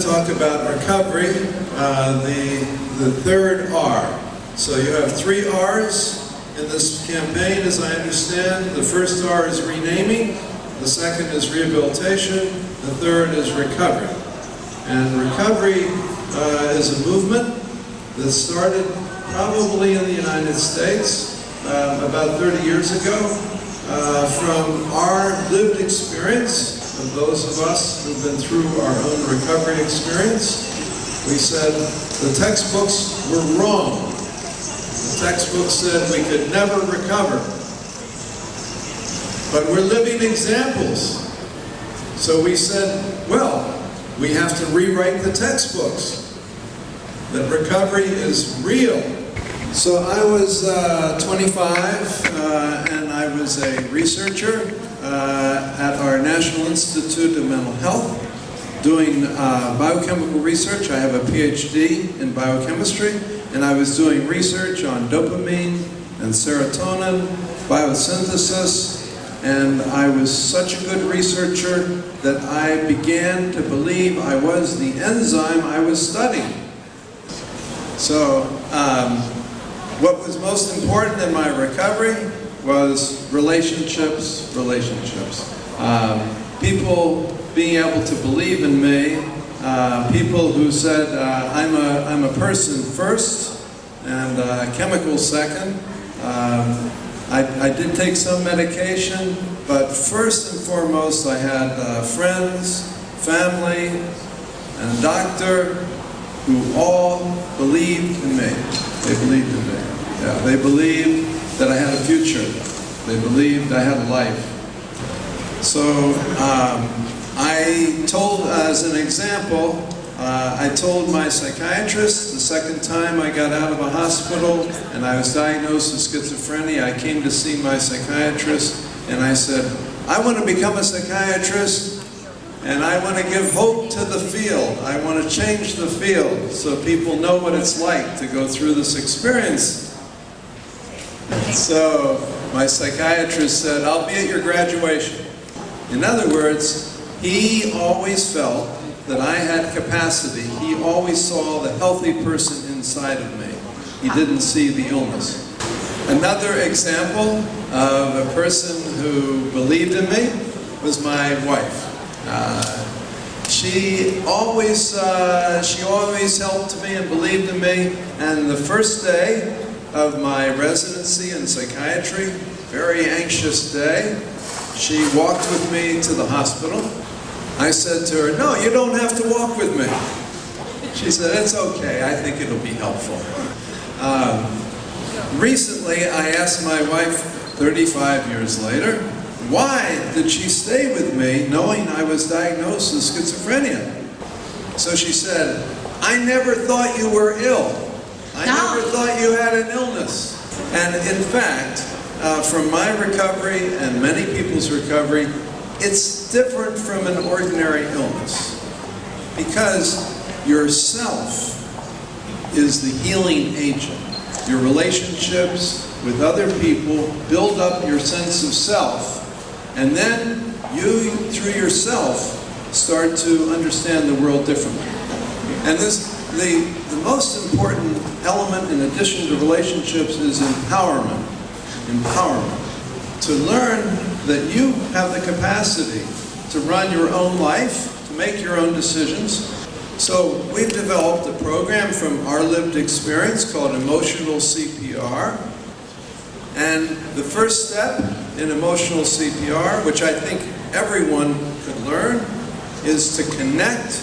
to talk about recovery, the third R. So you have 3 R's in this campaign, as I understand. The first R is renaming, the second is rehabilitation, the third is recovery. And recovery is a movement that started probably in the United States about 30 years ago from our lived experience of those of us who've been through our own recovery experience. We said the textbooks were wrong. The textbooks said we could never recover. But we're living examples. So we said, well, we have to rewrite the textbooks. That recovery is real. So I was 25 and I was a researcher at our National Institute of Mental Health doing biochemical research. I have a PhD in biochemistry, and I was doing research on dopamine and serotonin, biosynthesis, and I was such a good researcher that I began to believe I was the enzyme I was studying. So what was most important in my recovery was relationships. People being able to believe in me, people who said I'm a person first and chemical second. I did take some medication, but first and foremost I had friends, family, and a doctor who all believed in me. They believed in me. Yeah, they believed that I had a future. They believed I had a life. So I told, as an example, I told my psychiatrist the second time I got out of a hospital and I was diagnosed with schizophrenia. I came to see my psychiatrist and I said, I want to become a psychiatrist and I want to give hope to the field. I want to change the field so people know what it's like to go through this experience. So my psychiatrist said, I'll be at your graduation. In other words, he always felt that I had capacity. He always saw the healthy person inside of me. He didn't see the illness. Another example of a person who believed in me was my wife. She always helped me and believed in me. And the first day of my residency in psychiatry, very anxious day, she walked with me to the hospital. I said to her, no, you don't have to walk with me. She said, it's okay, I think it'll be helpful. Recently, I asked my wife, 35 years later, why did she stay with me knowing I was diagnosed with schizophrenia? So she said, I never thought you were ill. I never thought you had an illness. And in fact, from my recovery and many people's recovery, it's different from an ordinary illness because yourself is the healing agent. Your relationships with other people build up your sense of self, and then you, through yourself, start to understand the world differently. And the most important element in addition to relationships is empowerment. To learn that you have the capacity to run your own life, to make your own decisions. So we've developed a program from our lived experience called Emotional CPR. And the first step in emotional CPR, which I think everyone could learn, is to connect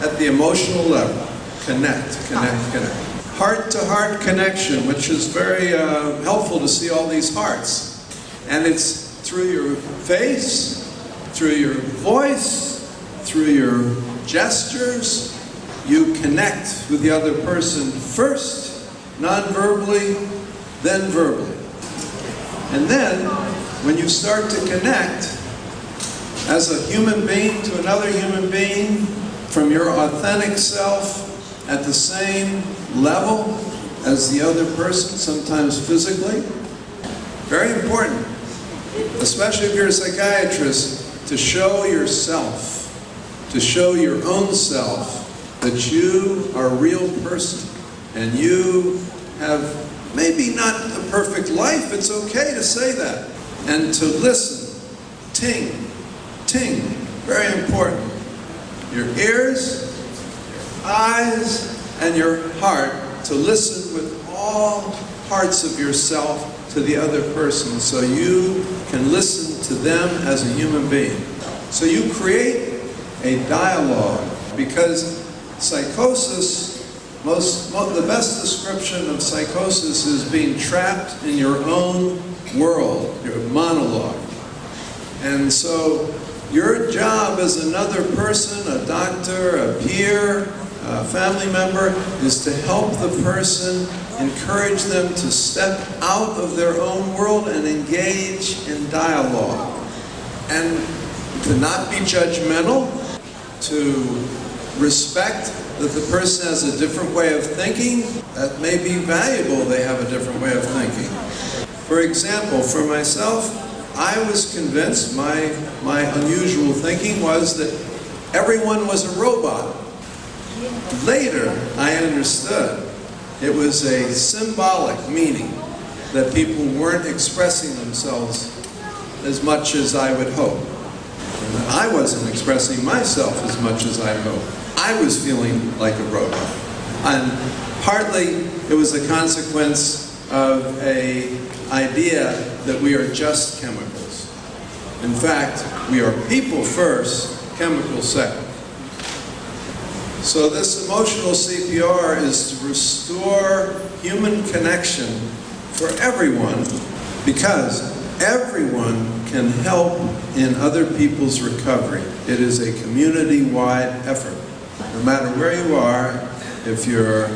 at the emotional level. Connect. Heart-to-heart connection, which is very helpful to see all these hearts. And it's through your face, through your voice, through your gestures, you connect with the other person first, non-verbally, then verbally. And then, when you start to connect as a human being to another human being, from your authentic self, at the same level as the other person, sometimes physically. Very important, especially if you're a psychiatrist, to show yourself, to show your own self that you are a real person and you have maybe not a perfect life. It's okay to say that. And to listen. Ting. Ting. Very important. Your ears, your eyes, and your heart to listen with all parts of yourself to the other person so you can listen to them as a human being. So you create a dialogue, because psychosis, the best description of psychosis is being trapped in your own world, your monologue. And so your job as another person, a doctor, a peer, a family member, is to help the person, encourage them to step out of their own world and engage in dialogue. And to not be judgmental, to respect that the person has a different way of thinking. That may be valuable, they have a different way of thinking. For example, for myself, I was convinced, my unusual thinking was that everyone was a robot. Later, I understood it was a symbolic meaning, that people weren't expressing themselves as much as I would hope. And that I wasn't expressing myself as much as I hoped. I was feeling like a robot. And partly it was a consequence of an idea that we are just chemicals. In fact, we are people first, chemicals second. So this emotional CPR is to restore human connection for everyone, because everyone can help in other people's recovery. It is a community-wide effort. No matter where you are, if you're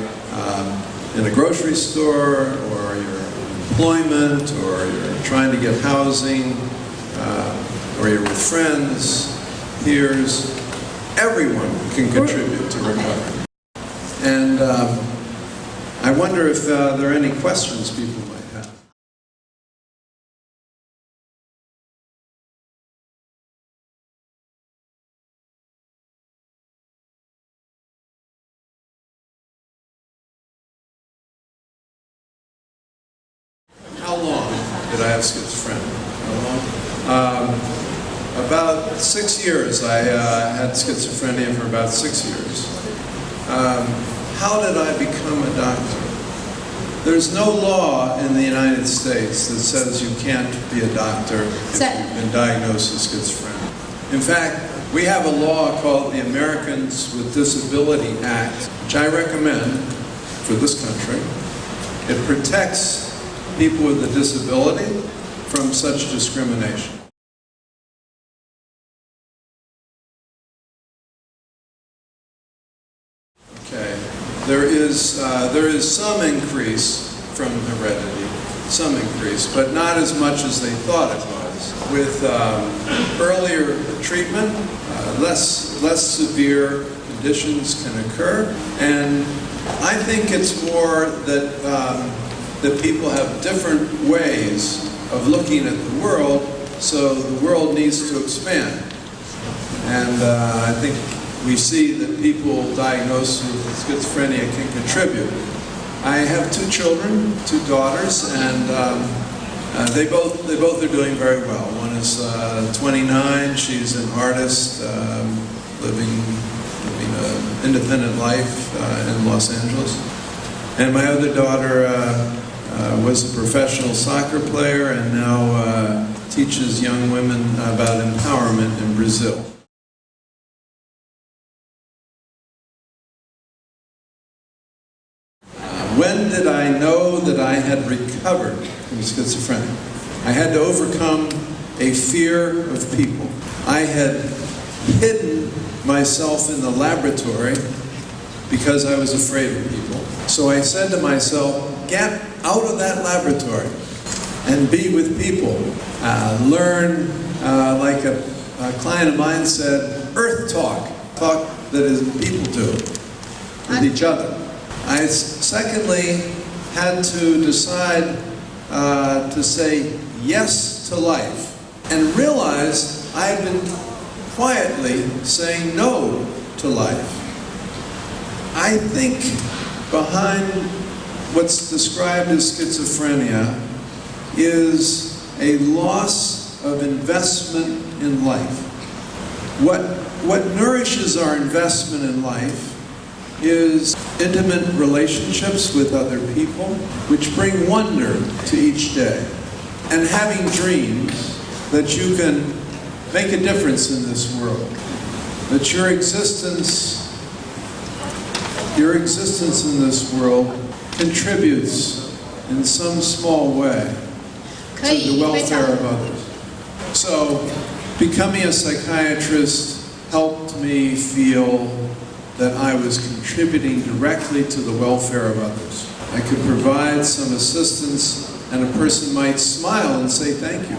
in a grocery store, or you're in employment, or you're trying to get housing, or you're with friends, peers, everyone can contribute to recovery. And I wonder if there are any questions people might have. How long did I have schizophrenia? How long? About 6 years. I had schizophrenia for about 6 years. How did I become a doctor? There's no law in the United States that says you can't be a doctor if you've been diagnosed with schizophrenia. In fact, we have a law called the Americans with Disability Act, which I recommend for this country. It protects people with a disability from such discrimination. Okay, there is some increase from heredity, some increase, but not as much as they thought it was. With earlier treatment, less severe conditions can occur, and I think it's more that that people have different ways of looking at the world, so the world needs to expand. And I think we see that people diagnosed with schizophrenia can contribute. I have 2 children, 2 daughters, and they both are doing very well. One is 29, she's an artist, living an independent life in Los Angeles. And my other daughter was a professional soccer player and now teaches young women about empowerment in Brazil. When did I know that I had recovered from schizophrenia? I had to overcome a fear of people. I had hidden myself in the laboratory because I was afraid of people. So I said to myself, get out of that laboratory and be with people. Learn, like a client of mine said, earth talk that is people do with each other. I secondly had to decide to say yes to life, and realized I had been quietly saying no to life. I think behind what's described as schizophrenia is a loss of investment in life. What nourishes our investment in life is intimate relationships with other people, which bring wonder to each day, and having dreams that you can make a difference in this world, that your existence in this world contributes in some small way to the welfare of others. So, becoming a psychiatrist helped me feel that I was contributing directly to the welfare of others. I could provide some assistance, and a person might smile and say thank you.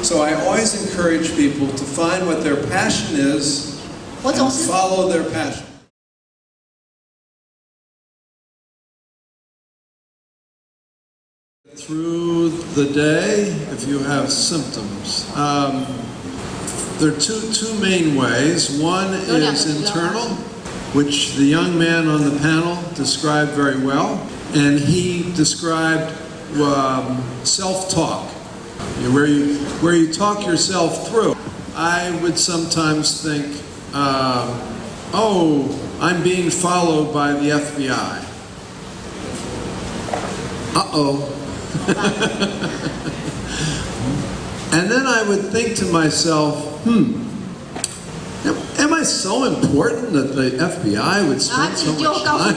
So I always encourage people to find what their passion is and follow their passion. Through the day, if you have symptoms, there are two main ways. One is internal, which the young man on the panel described very well, and he described self-talk, where you talk yourself through. I would sometimes think, oh, I'm being followed by the FBI. Uh-oh. And then I would think to myself, am I so important that the FBI would spend so much time?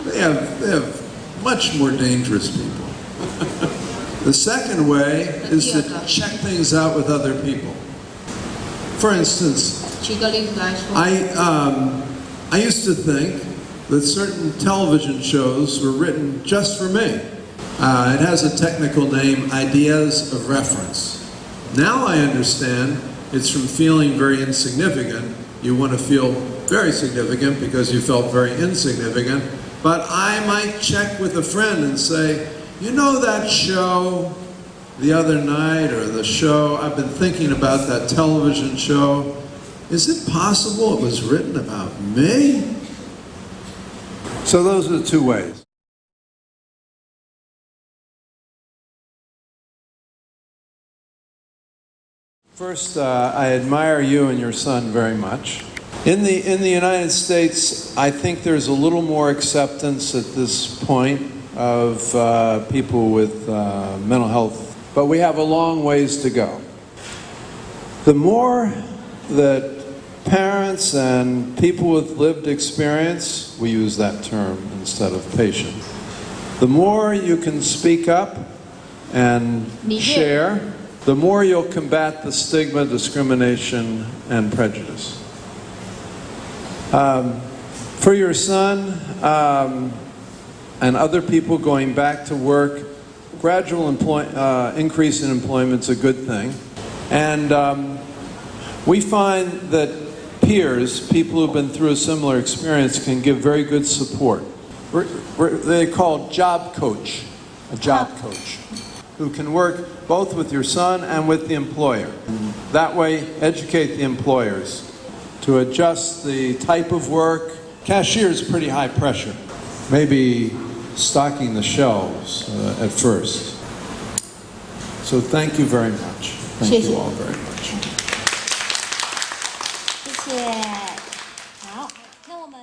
They have much more dangerous people. The second way is to check things out with other people. For instance, I used to think that certain television shows were written just for me. It has a technical name, ideas of reference. Now I understand it's from feeling very insignificant. You want to feel very significant because you felt very insignificant. But I might check with a friend and say, you know that show the other night, or the show, I've been thinking about that television show. Is it possible it was written about me? So those are the two ways. First, I admire you and your son very much. In the United States, I think there's a little more acceptance at this point of people with mental health, but we have a long ways to go. The more that parents and people with lived experience, we use that term instead of patient, the more you can speak up and share, the more you'll combat the stigma, discrimination, and prejudice. For your son and other people going back to work, gradual increase in employment is a good thing. And we find that peers, people who've been through a similar experience, can give very good support. They call job coach, a job coach, who can work both with your son and with the employer. And that way, educate the employers to adjust the type of work. Cashier is pretty high pressure. Maybe stocking the shelves at first. So thank you very much. Thank you all very much. 谢谢。好，那我们。